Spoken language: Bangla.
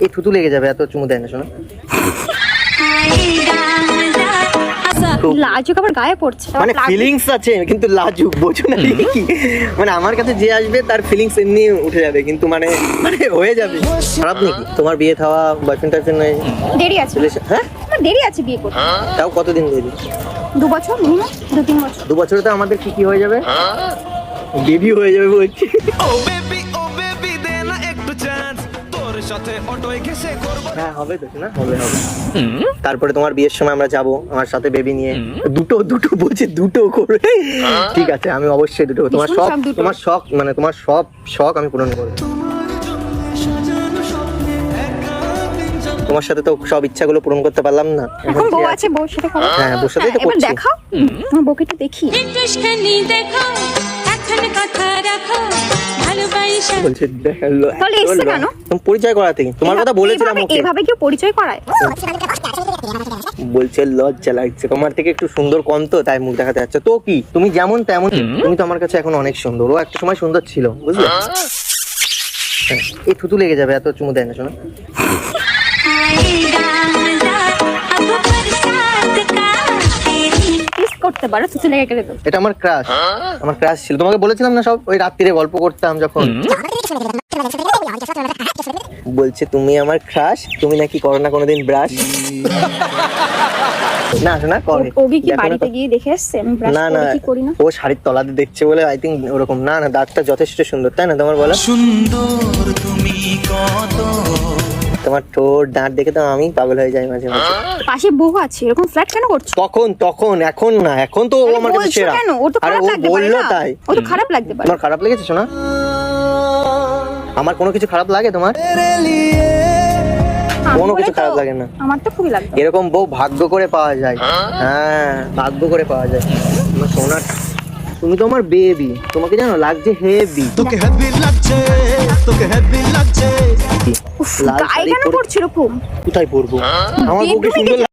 এই থুতু লেগে যাবে, এত চুমু দেয় না শোনা। লাজুক আবার গায়ে পড়ছে, মানে ফিলিংস আছে কিন্তু লাজুক, বোঝো না কি? মানে আমার কাছে যে আসবে তার ফিলিংস এমনি উঠে যাবে, কিন্তু মানে মানে হয়ে যাবে। খারাপ নাকি তোমার বিয়ে থাওয়া বয়ফ্রেন্ড টাইফ্রেন্ড নাই? দেরি আছে। হ্যাঁ আমার দেরি আছে বিয়ে করতে। তাও কতদিন দেরি? 2 বছর মিনিমাম, 2-3 বছর। 2 বছরে তো আমাদের কি হয়ে যাবে? বেবি হয়ে যাবে বলছি। হ্যাঁ হবে তো না, হবে হবে। তারপরে তোমার বিয়ের সময় আমরা যাব আমার সাথে বেবি নিয়ে, দুটো বলছে দুটো করে। ঠিক আছে, আমি অবশ্যই দুটো। তোমার শখ, তোমার শখ মানে তোমার সব শখ আমি পূরণ করব। তোমার সাথে তো সব ইচ্ছাগুলো পূরণ করতে পারলাম না। এখন বউ আছে, বউর সাথে করো। হ্যাঁ, বউর সাথেই তো এবার করছি। দেখাও তোমার বউকে একটু দেখি। বলছে দেখালো। তাহলে এসছে কেন? তুমি পরিচয় করাতে, তোমার কথা বলেছিলাম ওকে। এভাবে কেউ পরিচয় করায়? বলছে লজ্জা লাগছে, তোমার থেকে একটু সুন্দর কম তো, তাই মুখ দেখাতে যাচ্ছে। তো কি তুমি যেমন তেমন, তুমি তো আমার কাছে এখন অনেক সুন্দর। ও একটা সময় সুন্দর ছিল, বুঝলে? এই থুতু লেগে যাবে, এত চুমু দেয় না শোনা। কিস করতে পারো, থুতু লেগে গেলে তো। এটা আমার ক্রাশ, আমার ক্রাশ ছিল। তোমাকে বলেছিলাম না সব, ওই রাত্রিরে গল্প করতাম যখন। বলছে তুমি আমার ক্রাশ, তুমি নাকি করো না কোনোদিন ব্রাশ। না শোনা করে। ও কি বাড়িতে গিয়ে দেখে এসছে আমি ব্রাশ না না, করি কি করি না? ও শাড়ির তলাতে দেখছে বলে আই থিঙ্ক ওরকম। না না, দাঁতটা যথেষ্ট সুন্দর, তাই না তোমার বলা? সুন্দর তুমি কত। তোমার ঠোঁট দাঁত দেখে তো আমি পাগল হয়ে যাই মাঝে মাঝে। পাশে বউ আছে, এরকম ফ্ল্যাট কেন করছো? তখন এখন না, এখন তো ও আমার কাছে বলছো সেরা। কেন? ওর তো আরে খারাপ ও লাগতে পারে বললো না? তাই। ও তো খারাপ লাগতে পারে। তোমার খারাপ লেগেছে শোনা? আমার কোনো কিছু খারাপ লাগে তোমার? কোনো কিছু খারাপ লাগে না। আমার তো খুবই লাগবে। এরকম বউ ভাগ্য করে পাওয়া যায়। হ্যাঁ, ভাগ্য করে পাওয়া যায়। আমার সোনার, তুমি তো আমার বেবি, তোমাকে জানো লাগছে হেভি। তোকে হেভি লাগছে, তোকে হেভি লাগছে। উফ, লাল গায়ে শাড়ি কেন পরে- পড়ছো এরকম? কোথায় পরবো? আমার বউকে বেডরুমে সুন্দর